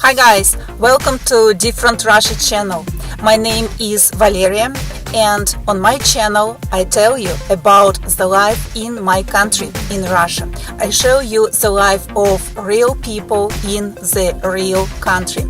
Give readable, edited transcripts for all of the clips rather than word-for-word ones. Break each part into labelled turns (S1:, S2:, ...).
S1: Hi guys, welcome to Different Russia channel. My name is Valeria, and on my channel I tell you about the life in my country, in Russia. I show you the life of real people in the real country.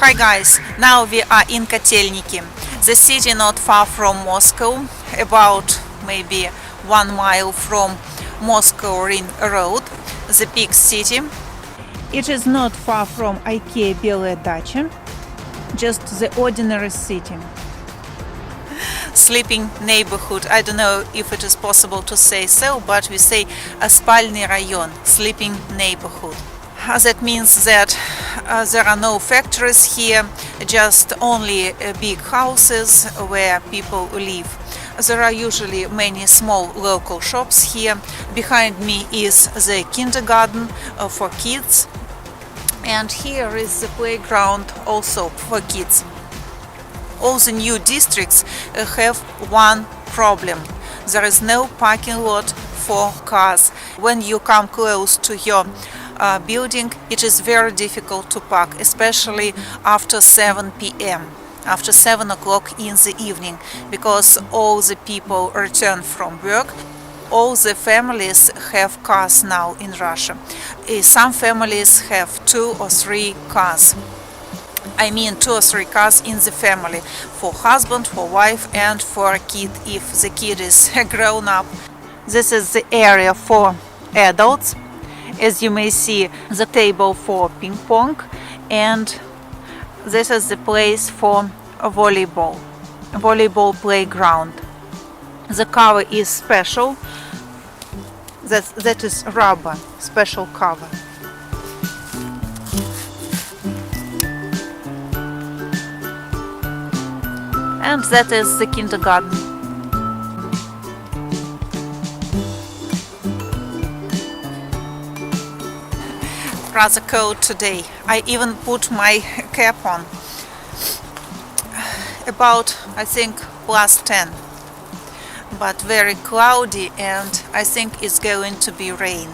S1: Hi guys, now we are in Kotelniki, the city not far from Moscow, about maybe 1 mile from Moscow Ring Road, the big city. It is not far from IKEA Белая Дача, just the ordinary city. Sleeping neighborhood, I don't know if it is possible to say so, but we say a спальный район, sleeping neighborhood. That means that there are no factories here, just only big houses where people live. There are usually many small local shops here. Behind me is the kindergarten for kids, and here is the playground also for kids. All the new districts have one problem. There is no parking lot for cars. When you come close to your building, it is very difficult to park, especially after 7 p.m. after 7 o'clock in the evening, because all the people return from work. All the families have cars now in Russia. Some families have 2 or 3 cars. I mean 2 or 3 cars in the family, for husband, for wife, and for a kid if the kid is grown up. This is the area for adults. As you may see, the table for ping pong, and this is the place for volleyball playground. The cover is special, that is rubber, special cover. And that is the kindergarten. Rather cold today. I even put my cap on. About, I think, plus 10. But very cloudy, and I think it's going to be rain.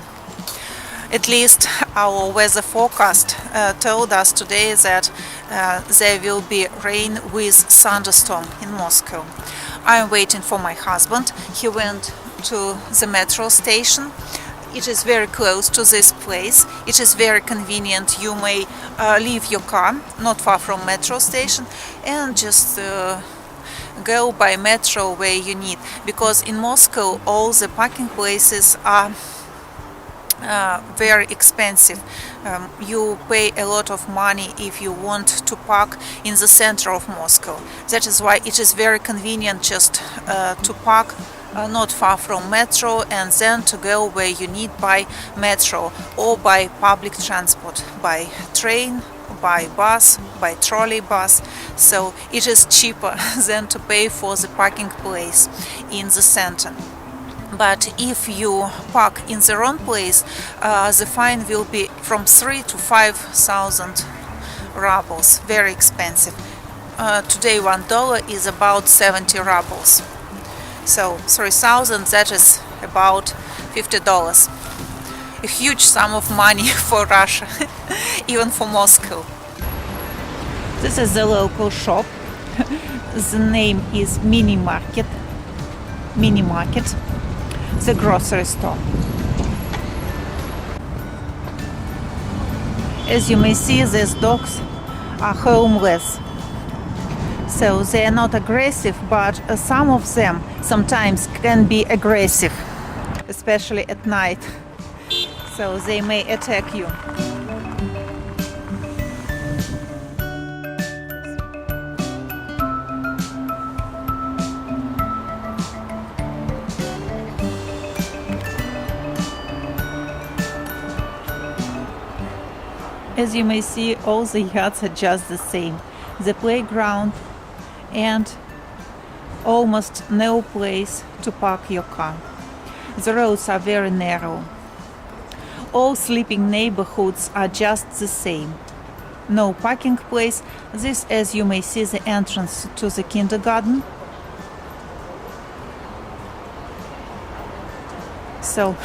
S1: At least our weather forecast told us today that there will be rain with thunderstorm in Moscow. I'm waiting for my husband. He went to the metro station. It is very close to this place. It is very convenient. You may leave your car not far from metro station and just go by metro where you need, because in Moscow all the parking places are very expensive. You pay a lot of money if you want to park in the center of Moscow. That is why it is very convenient just to park not far from metro and then to go where you need by metro or by public transport, by train, by bus, by trolley bus. So it is cheaper than to pay for the parking place in the center. But if you park in the wrong place, the fine will be from 3,000 to 5,000 rubles, very expensive. Today $1 is about 70 rubles. So 3,000, that is about $50. A huge sum of money for Russia, even for Moscow. This is the local shop. The name is Mini Market, the grocery store. As you may see, these dogs are homeless. So they are not aggressive, but some of them sometimes can be aggressive, especially at night. So they may attack you. As you may see, all the yards are just the same. The playground and almost no place to park your car. The roads are very narrow. All sleeping neighborhoods are just the same. No parking place. This, as you may see, the entrance to the kindergarten. So,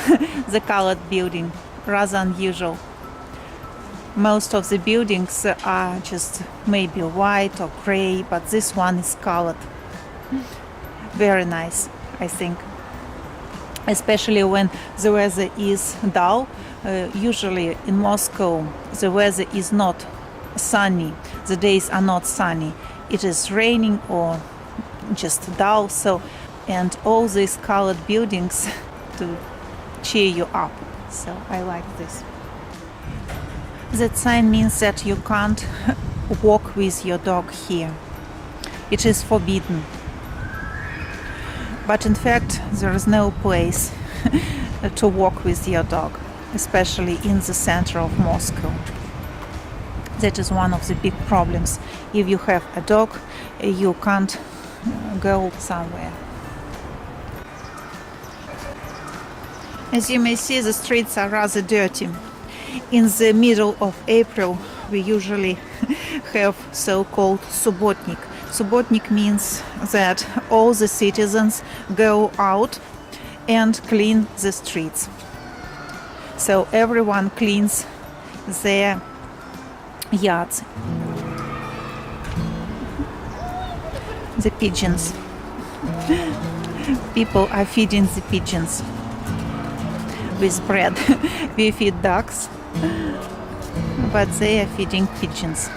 S1: the colored building, rather unusual. Most of the buildings are just maybe white or gray, but this one is colored. Very nice, I think. Especially when the weather is dull. Usually in Moscow the weather is not sunny. The days are not sunny. It is raining or just dull. And all these colored buildings to cheer you up. So I like this. That sign means that you can't walk with your dog here. It is forbidden. But in fact, there is no place to walk with your dog, especially in the center of Moscow. That is one of the big problems. If you have a dog, you can't go somewhere. As you may see, the streets are rather dirty. In the middle of April, we usually have so-called subotnik. Subotnik means that all the citizens go out and clean the streets. So everyone cleans their yards. The pigeons. People are feeding the pigeons with bread. We feed ducks, but they are feeding pigeons.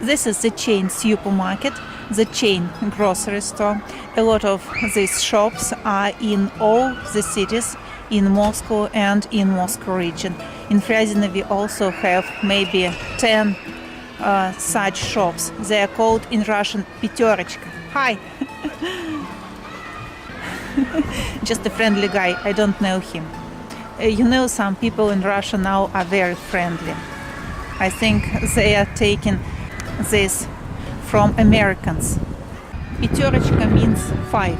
S1: This is the chain supermarket, the chain grocery store. A lot of these shops are in all the cities in Moscow and in Moscow region. In Fryazino we also have maybe 10 such shops. They are called in Russian Peterочка. Hi! Just a friendly guy, I don't know him. You know, some people in Russia now are very friendly. I think they are taking this from Americans. Peterочка means 5.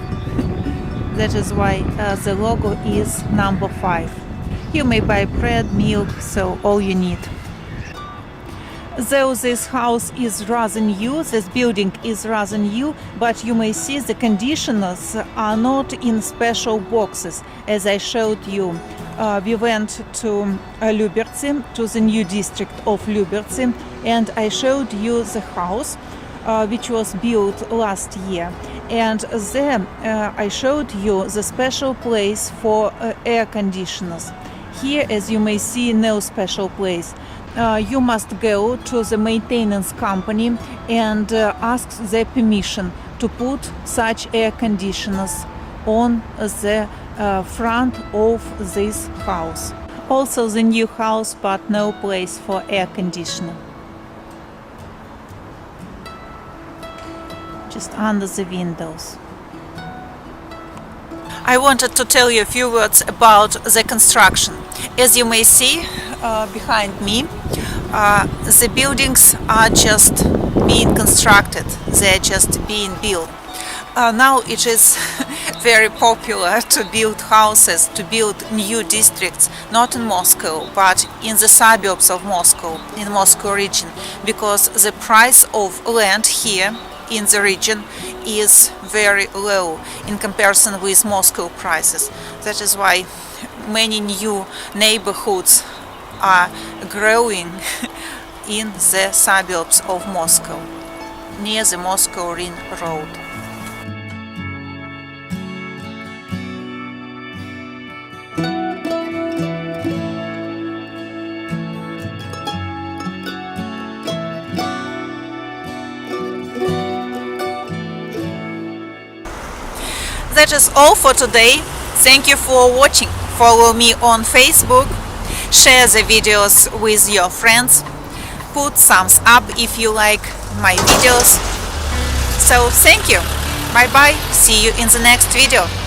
S1: That is why the logo is number 5. You may buy bread, milk, so all you need. Though this house is rather new, this building is rather new, but you may see the conditioners are not in special boxes. As I showed you, we went to Lyubertsy, to the new district of Lyubertsy, and I showed you the house which was built last year. And there I showed you the special place for air conditioners. Here, as you may see, no special place. You must go to the maintenance company and ask their permission to put such air conditioners on the front of this house. Also the new house, but no place for air conditioner. Just under the windows. I wanted to tell you a few words about the construction. As you may see behind me, the buildings are just being constructed. They are just being built. Now it is very popular to build houses, to build new districts, not in Moscow, but in the suburbs of Moscow, in Moscow region, because the price of land here in the region is very low in comparison with Moscow prices. That is why many new neighborhoods are growing in the suburbs of Moscow, near the Moscow Ring Road. That is all for today. Thank you for watching. Follow me on Facebook, share the videos with your friends. put thumbs up if you like my videos. So thank you. Bye bye. See you in the next video.